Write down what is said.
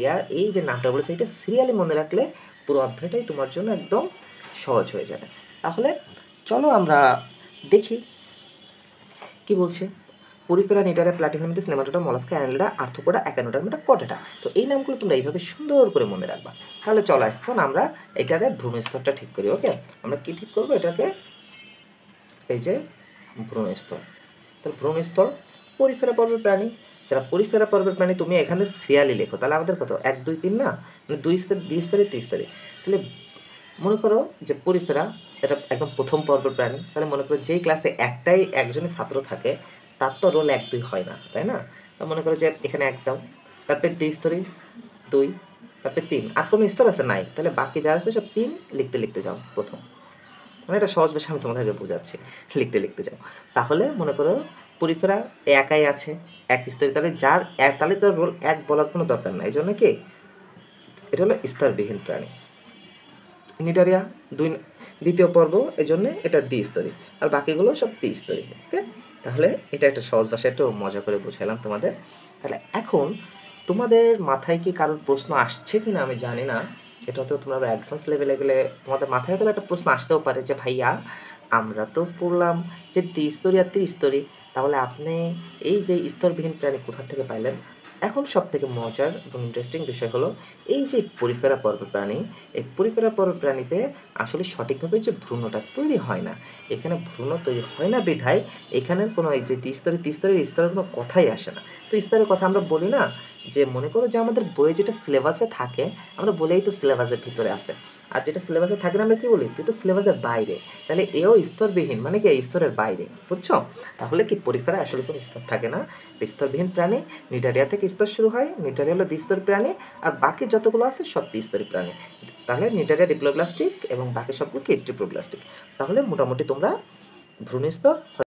নিটারিয়া এই যে নামটা বলেছে এটা সিরিয়ালি মনে রাখলে পুরো অধ্যায়টাই তোমার জন্য একদম সহজ হয়ে যাবে। তাহলে চলো আমরা দেখি কি বলছে। Porifera, Cnidaria, Platyhelminthes, Nematoda, Mollusca, Annelida, Arthropoda, Echinodermata, কটেটা। তো এই নামগুলো তোমরা এইভাবে সুন্দর করে মনে রাখবা। তাহলে চলো এখন আমরা এটারে ভ্রূণস্তরটা ঠিক করি। ওকে, আমরা কি ঠিক করবো এটাকে, এই যে ভ্রূণস্তর। তাহলে ভ্রূণস্তর পরিফেরা পর্বের প্রাণী। যারা পরিফেরা পর্বের প্রাণী তুমি এখানে সিরিয়ালি লেখো, তাহলে আমাদের কত 1 2 3 না, মানে 2 স্তরে 2 স্তরে 3 স্তরে। তাহলে মনে করো যে পরিফেরা এটা একদম প্রথম পর্বের প্রাণী। তাহলে মনে করো যেই ক্লাসে একজনই ছাত্র থাকে তার তো রোল 1 2 হয় না, তাই না? তো মনে করো যে এখানে 1 দাও, তারপরে দ্বিস্তরী 2, তারপরে 3। আর কোনো স্তর আছে নাই, তাহলে বাকি যারা আছে সব 3 লিখতে লিখতে যাও প্রথম। মানে এটা সহজ ভাষায় আমি তোমাদেরকে বোঝাচ্ছি, লিখতে লিখতে যাও। তাহলে মনে করো পরিফেরা একাই আছে, এক স্তরে, তাহলে তাহলে তো রোল 1 বলার কোনো দরকার নাই। এই জন্য কি এটা হলো স্তরবিহীন প্রাণী। নিটারিয়া দ্বিতীয় পর্ব, এই জন্য এটা দ্বিস্তরী, আর বাকিগুলো সব ত্রিস্তরী। ওকে, তাহলে এটা একটা সহজ ভাষায় একটু মজা করে বুঝাইলাম তোমাদের। তাহলে এখন তোমাদের মাথায় কি কারোর প্রশ্ন আসছে কি না আমি জানি না, এটা হয়তো তোমরা অ্যাডভান্স লেভেলে গেলে তোমাদের মাথায় হয়তো একটা প্রশ্ন আসতেও পারে যে ভাইয়া আমরা তো পড়লাম যে দ্বিস্তরী আর ত্রিস্তরী, তাহলে আপনি এই যে স্তরবিহীন প্রাণী কোথা থেকে পাইলেন? এখন সবথেকে মজার এবং ইন্টারেস্টিং বিষয় হলো এই যে পরিফেরা পর্বের প্রাণী, এই পরিফেরা পর্বের প্রাণীতে আসলে সঠিকভাবে যে ভ্রূণটা তৈরি হয় না। এখানে ভ্রূণ তৈরি হয় না বিধায় এখানের কোনো এই যে স্তরের কোনো কথাই আসে না। তো স্তরের কথা আমরা বলি না, যে মনে করো যে আমাদের বইয়ে যেটা সিলেবাসে থাকে আমরা বলেই তো সিলেবাসের ভিতরে আছে, আর যেটা সিলেবাসে থাকে না আমরা কি বলি তুই তো সিলেবাসের বাইরে। তাহলে এও স্তরবিহীন, মানে কি এই স্তরের বাইরে, বুঝছো? তাহলে কি পরিফেরা আসলে কোনো স্তর থাকে না, স্তরবিহীন প্রাণী। নিটারিয়া থেকে স্তর শুরু হয়, নিটারিয়া হলো দ্বিস্তরী প্রাণী, আর বাকি যতগুলো আছে সব ত্রিস্তরী প্রাণী। তাহলে নিটারিয়া ডিপ্লোপ্লাস্টিক এবং বাকি সবগুলো কি ট্রিপ্লোপ্লাস্টিক। তাহলে মোটামুটি তোমরা ভ্রূণস্তর